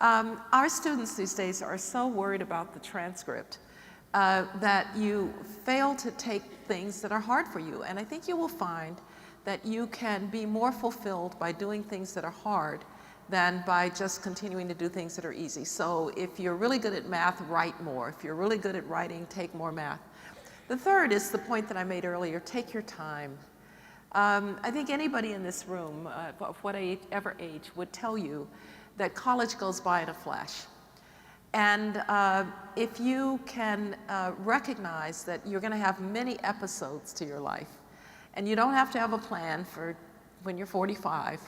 Our students these days are so worried about the transcript that you fail to take things that are hard for you. And I think you will find that you can be more fulfilled by doing things that are hard than by just continuing to do things that are easy. So if you're really good at math, write more. If you're really good at writing, take more math. The third is the point that I made earlier, take your time. I think anybody in this room, of whatever age, would tell you that college goes by in a flash. And if you can recognize that you're going to have many episodes to your life, and you don't have to have a plan for when you're 45,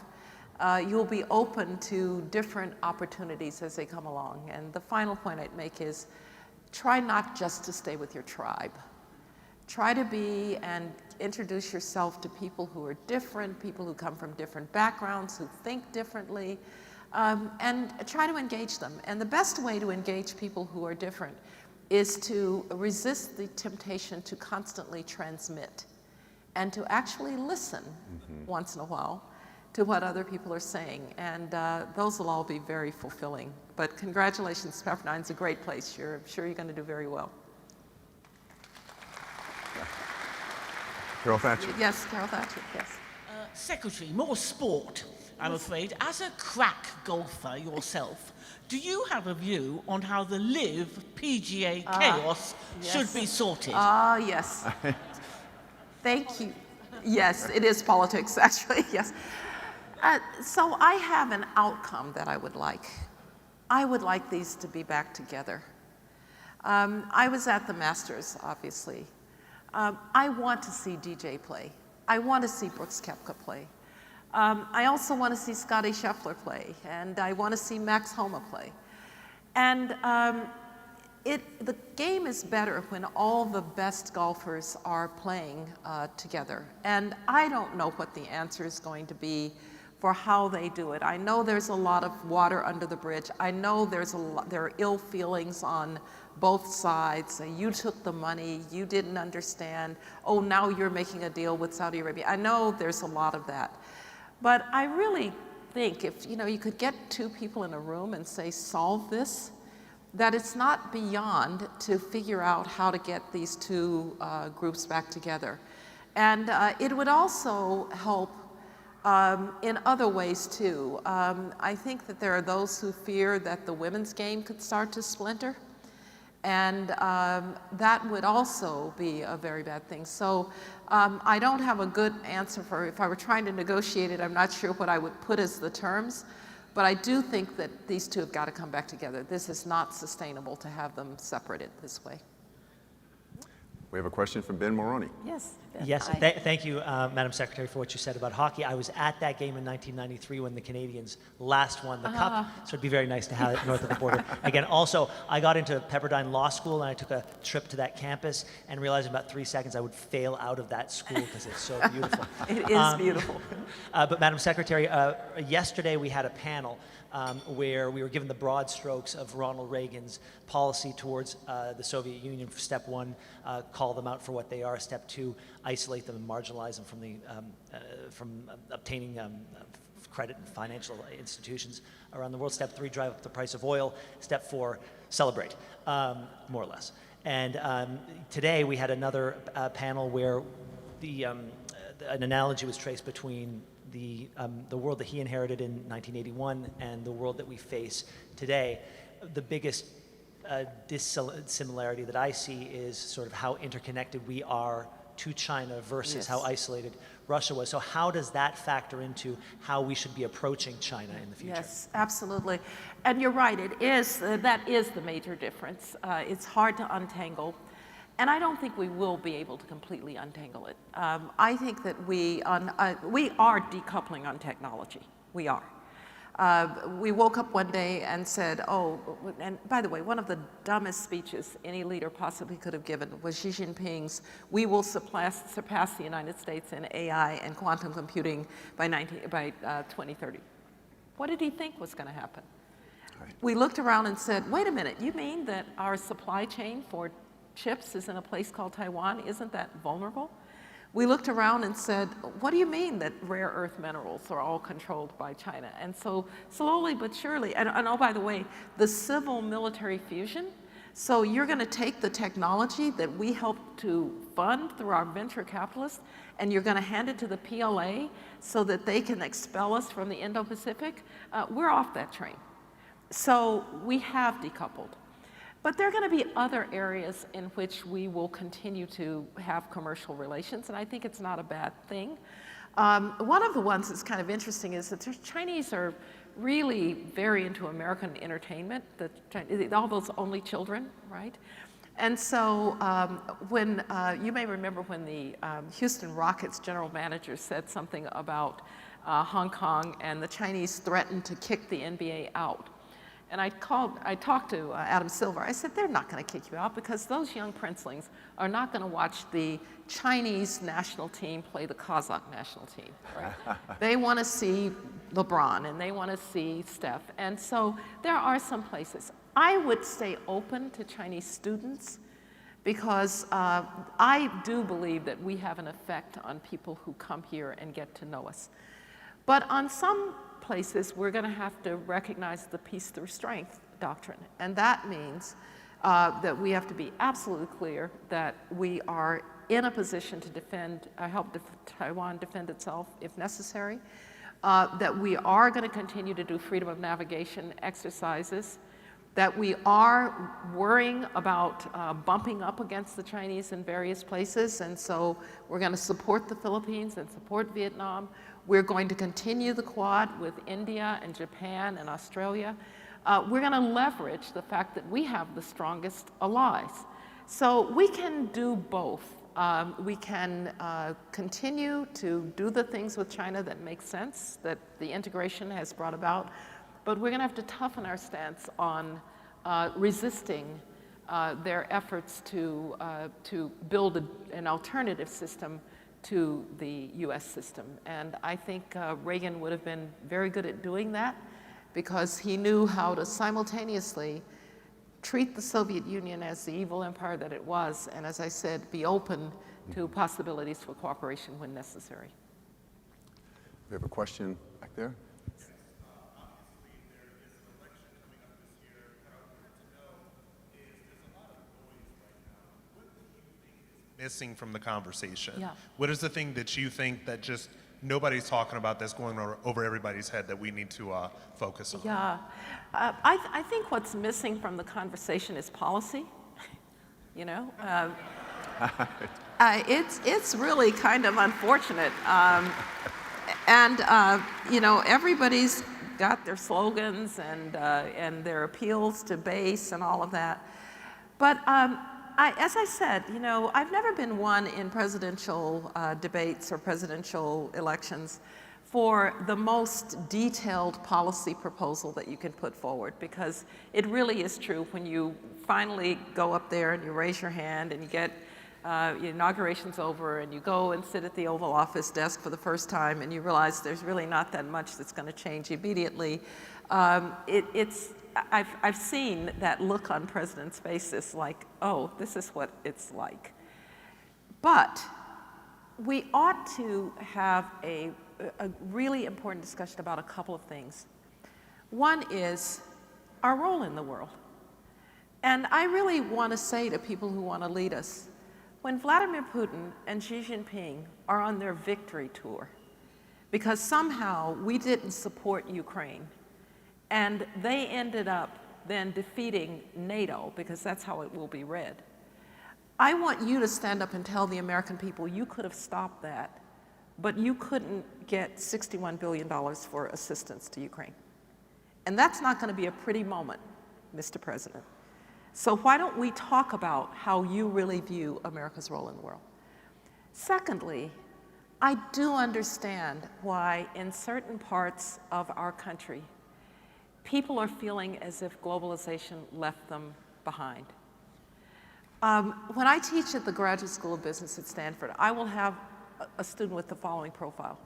you'll be open to different opportunities as they come along. And the final point I'd make is, try not just to stay with your tribe. Try to be and introduce yourself to people who are different, people who come from different backgrounds, who think differently, and try to engage them. And the best way to engage people who are different is to resist the temptation to constantly transmit and to actually listen once in a while to what other people are saying. And those will all be very fulfilling. But But congratulations, Pepperdine's a great place. I'm sure you're going to do very well. Carol Thatcher. Yes, Carol Thatcher, yes. Secretary, more sport, I'm afraid. As a crack golfer yourself, do you have a view on how the LIV PGA chaos should be sorted? Yes. Thank you. Yes, it is politics, actually, yes. So I have an outcome that I would like. I would like these to be back together. I was at the Masters, obviously. I want to see DJ play. I want to see Brooks Koepka play. I also want to see Scottie Scheffler play, and I want to see Max Homa play. And the game is better when all the best golfers are playing together. And I don't know what the answer is going to be for how they do it. I know there's a lot of water under the bridge. I know there are ill feelings on both sides. You took the money, you didn't understand. Oh, now you're making a deal with Saudi Arabia. I know there's a lot of that. But I really think if you could get two people in a room and say, solve this, that it's not beyond to figure out how to get these two groups back together. And it would also help in other ways too. I think that there are those who fear that the women's game could start to splinter. And that would also be a very bad thing. So I don't have a good answer for, if I were trying to negotiate it, I'm not sure what I would put as the terms. But I do think that these two have got to come back together. This is not sustainable to have them separated this way. We have a question from Ben Moroney. Yes. Yes, thank you, Madam Secretary, for what you said about hockey. I was at that game in 1993 when the Canadians last won the Cup, so it'd be very nice to have it north of the border. Again, also, I got into Pepperdine Law School, and I took a trip to that campus and realized in about 3 seconds I would fail out of that school because it's so beautiful. It is beautiful. But Madam Secretary, yesterday we had a panel where we were given the broad strokes of Ronald Reagan's policy towards the Soviet Union. For step one, call them out for what they are. Step two, isolate them and marginalize them from obtaining credit in financial institutions around the world. Step three, drive up the price of oil. Step four, celebrate, more or less. And today we had another panel where an analogy was traced between the world that he inherited in 1981 and the world that we face today. The biggest dissimilarity that I see is sort of how interconnected we are to China versus how isolated Russia was. So how does that factor into how we should be approaching China in the future? Yes, absolutely. And you're right, it is, that is the major difference. It's hard to untangle. And I don't think we will be able to completely untangle it. I think that we are decoupling on technology. We are. We woke up one day and said, oh, and by the way, one of the dumbest speeches any leader possibly could have given was Xi Jinping's, we will surpass the United States in AI and quantum computing by 2030. What did he think was going to happen? Right. We looked around and said, wait a minute, you mean that our supply chain for chips is in a place called Taiwan? Isn't that vulnerable? We looked around and said, what do you mean that rare earth minerals are all controlled by China? And so slowly but surely, and oh, by the way, the civil military fusion, so you're going to take the technology that we help to fund through our venture capitalists, and you're going to hand it to the PLA so that they can expel us from the Indo-Pacific? We're off that train. So we have decoupled. But there are going to be other areas in which we will continue to have commercial relations, and I think it's not a bad thing. One of the ones that's kind of interesting is that the Chinese are really very into American entertainment, all those only children, right? And so when, you may remember when the Houston Rockets general manager said something about Hong Kong and the Chinese threatened to kick the NBA out. And I talked to Adam Silver. I said, they're not going to kick you out because those young princelings are not going to watch the Chinese national team play the Kazakh national team. Right? They want to see LeBron and they want to see Steph. And so there are some places. I would stay open to Chinese students because I do believe that we have an effect on people who come here and get to know us. But on some places, we're going to have to recognize the peace through strength doctrine. And that means that we have to be absolutely clear that we are in a position to defend, help Taiwan defend itself if necessary, that we are going to continue to do freedom of navigation exercises, that we are worrying about bumping up against the Chinese in various places, and so we're going to support the Philippines and support Vietnam. We're going to continue the Quad with India and Japan and Australia. We're going to leverage the fact that we have the strongest allies. So we can do both. We can continue to do the things with China that make sense, that the integration has brought about, but we're going to have to toughen our stance on resisting their efforts to build an alternative system to the US system. And I think Reagan would have been very good at doing that because he knew how to simultaneously treat the Soviet Union as the evil empire that it was, and as I said, be open to possibilities for cooperation when necessary. We have a question back there. Missing from the conversation? Yeah. What is the thing that you think that just nobody's talking about that's going over everybody's head that we need to focus on? Yeah, I think what's missing from the conversation is policy. You know, it's really kind of unfortunate, you know, everybody's got their slogans and their appeals to base and all of that, but. As I said, you know, I've never been one in presidential debates or presidential elections for the most detailed policy proposal that you can put forward, because it really is true when you finally go up there and you raise your hand and you get your inauguration's over and you go and sit at the Oval Office desk for the first time and you realize there's really not that much that's going to change immediately. I've seen that look on presidents' faces like, oh, this is what it's like. But we ought to have a really important discussion about a couple of things. One is our role in the world. And I really want to say to people who want to lead us, when Vladimir Putin and Xi Jinping are on their victory tour, because somehow we didn't support Ukraine, and they ended up then defeating NATO, because that's how it will be read. I want you to stand up and tell the American people you could have stopped that, but you couldn't get $61 billion for assistance to Ukraine. And that's not going to be a pretty moment, Mr. President. So why don't we talk about how you really view America's role in the world? Secondly, I do understand why in certain parts of our country, people are feeling as if globalization left them behind. When I teach at the Graduate School of Business at Stanford, I will have a student with the following profile.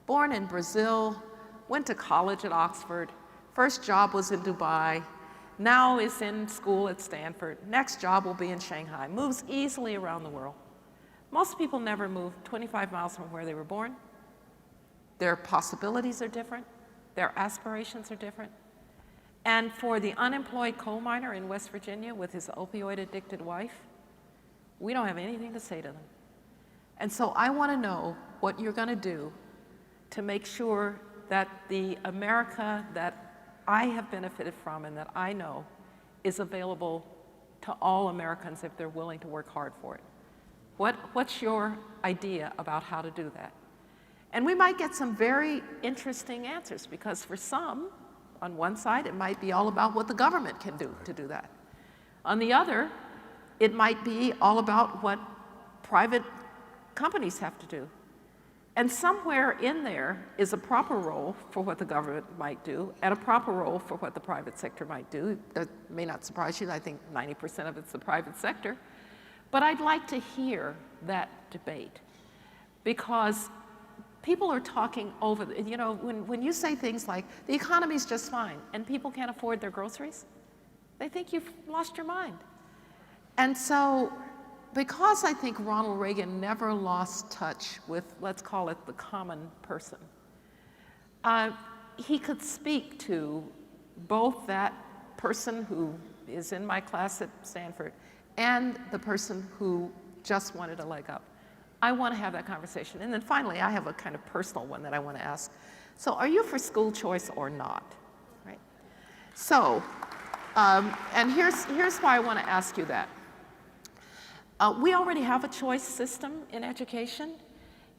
Born in Brazil, went to college at Oxford, first job was in Dubai, now is in school at Stanford, next job will be in Shanghai, moves easily around the world. Most people never move 25 miles from where they were born. Their possibilities are different, their aspirations are different. And for the unemployed coal miner in West Virginia with his opioid-addicted wife, we don't have anything to say to them. And so I want to know what you're going to do to make sure that the America that I have benefited from and that I know is available to all Americans if they're willing to work hard for it. What's your idea about how to do that? And we might get some very interesting answers, because for some, on one side, it might be all about what the government can do to do that. On the other, it might be all about what private companies have to do. And somewhere in there is a proper role for what the government might do and a proper role for what the private sector might do. That may not surprise you. I think 90% of it's the private sector. But I'd like to hear that debate, because people are talking over, you know, when you say things like, the economy's just fine, and people can't afford their groceries, they think you've lost your mind. And so, because I think Ronald Reagan never lost touch with, let's call it, the common person, he could speak to both that person who is in my class at Stanford and the person who just wanted a leg up. I want to have that conversation. And then finally, I have a kind of personal one that I want to ask. So are you for school choice or not? Right? So, and here's why I want to ask you that. We already have a choice system in education.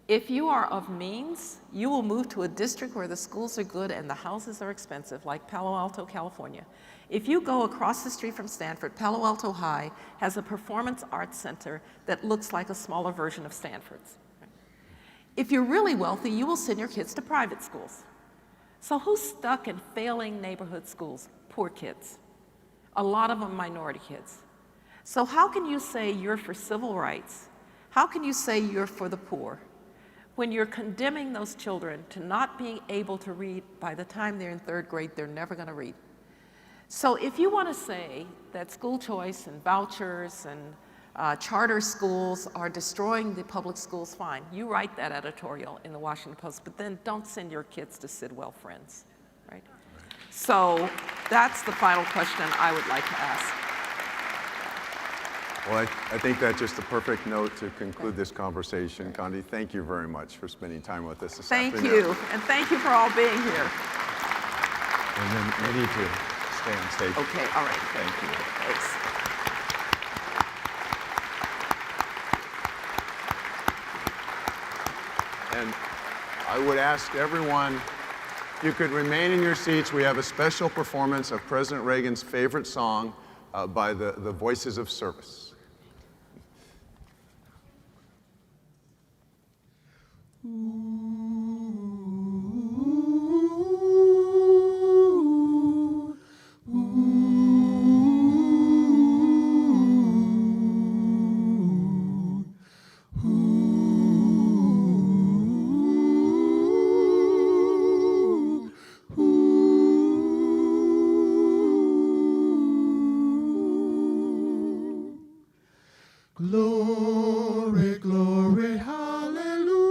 If you are of means, you will move to a district where the schools are good and the houses are expensive, like Palo Alto, California. If you go across the street from Stanford, Palo Alto High has a performance arts center that looks like a smaller version of Stanford's. If you're really wealthy, you will send your kids to private schools. So who's stuck in failing neighborhood schools? Poor kids. A lot of them minority kids. So how can you say you're for civil rights? How can you say you're for the poor when you're condemning those children to not being able to read? By the time they're in 3rd grade, they're never going to read. So if you want to say that school choice and vouchers and charter schools are destroying the public schools, fine. You write that editorial in the Washington Post, but then don't send your kids to Sidwell Friends, right? So that's the final question I would like to ask. Well, I think that's just a perfect note to conclude this conversation. Condi, thank you very much for spending time with us this afternoon. Thank you, and thank you for all being here. And then we need to stay on stage. Okay, all right, thank you. Thanks. And I would ask everyone, if you could remain in your seats. We have a special performance of President Reagan's favorite song by the Voices of Service. Glory, glory, hallelujah.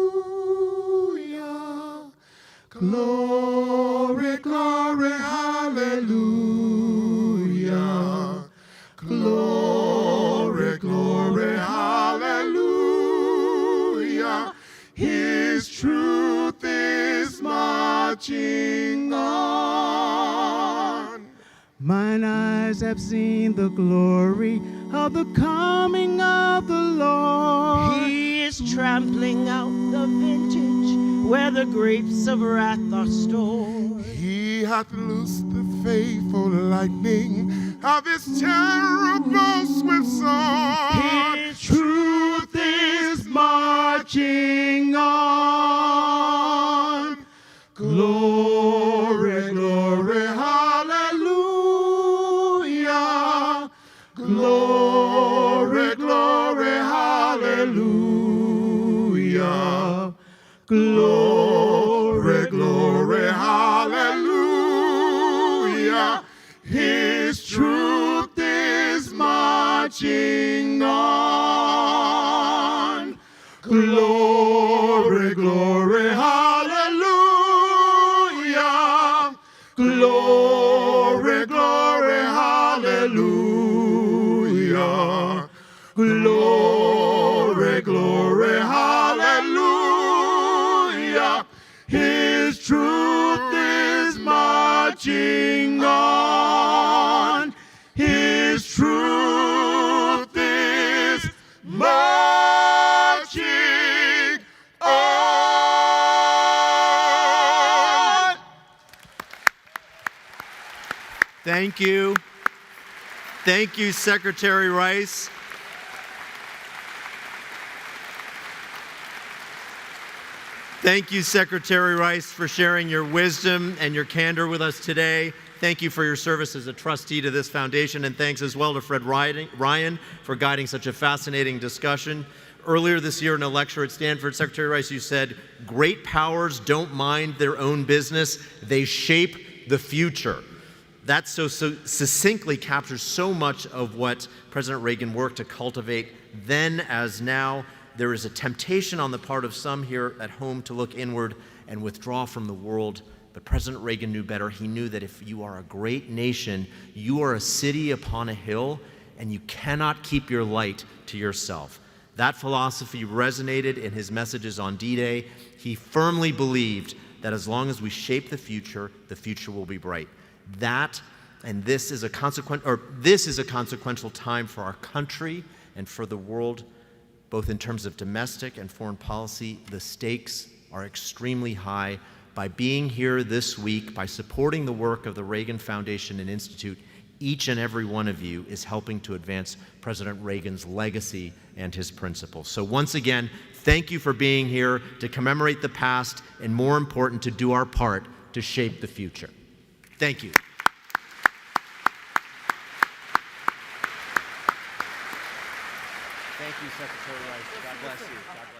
Glory, glory, hallelujah. Glory, glory, hallelujah. His truth is marching on. Mine eyes have seen the glory of the coming of the Lord. He is trampling out the vintage where the grapes of wrath are stored. He hath loosed the faithful lightning of his terrible swift sword. His truth is marching on. Glory, glory, hallelujah. Glory, glory, hallelujah. Glory, glory, hallelujah. His truth is marching on. Glory, glory, hallelujah. Glory, glory, hallelujah. Glory, glory, hallelujah. His truth is marching on. His truth is marching on. Thank you. Thank you, Secretary Rice. Thank you, Secretary Rice, for sharing your wisdom and your candor with us today. Thank you for your service as a trustee to this foundation, and thanks as well to Fred Ryan for guiding such a fascinating discussion. Earlier this year in a lecture at Stanford, Secretary Rice, you said, "Great powers don't mind their own business, they shape the future." That so succinctly captures so much of what President Reagan worked to cultivate then as now. There is a temptation on the part of some here at home to look inward and withdraw from the world, but But President Reagan knew better. He knew that if you are a great nation, you are a city upon a hill, and you cannot keep your light to yourself. That philosophy resonated in his messages on D-Day. He firmly believed that as long as we shape the future will be bright. This is a consequential time for our country and for the world, both in terms of domestic and foreign policy. The stakes are extremely high. By being here this week, by supporting the work of the Reagan Foundation and Institute, each and every one of you is helping to advance President Reagan's legacy and his principles. So once again, thank you for being here to commemorate the past, and more important, to do our part to shape the future. Thank you. Thank you, Secretary Rice. God bless you. God bless you.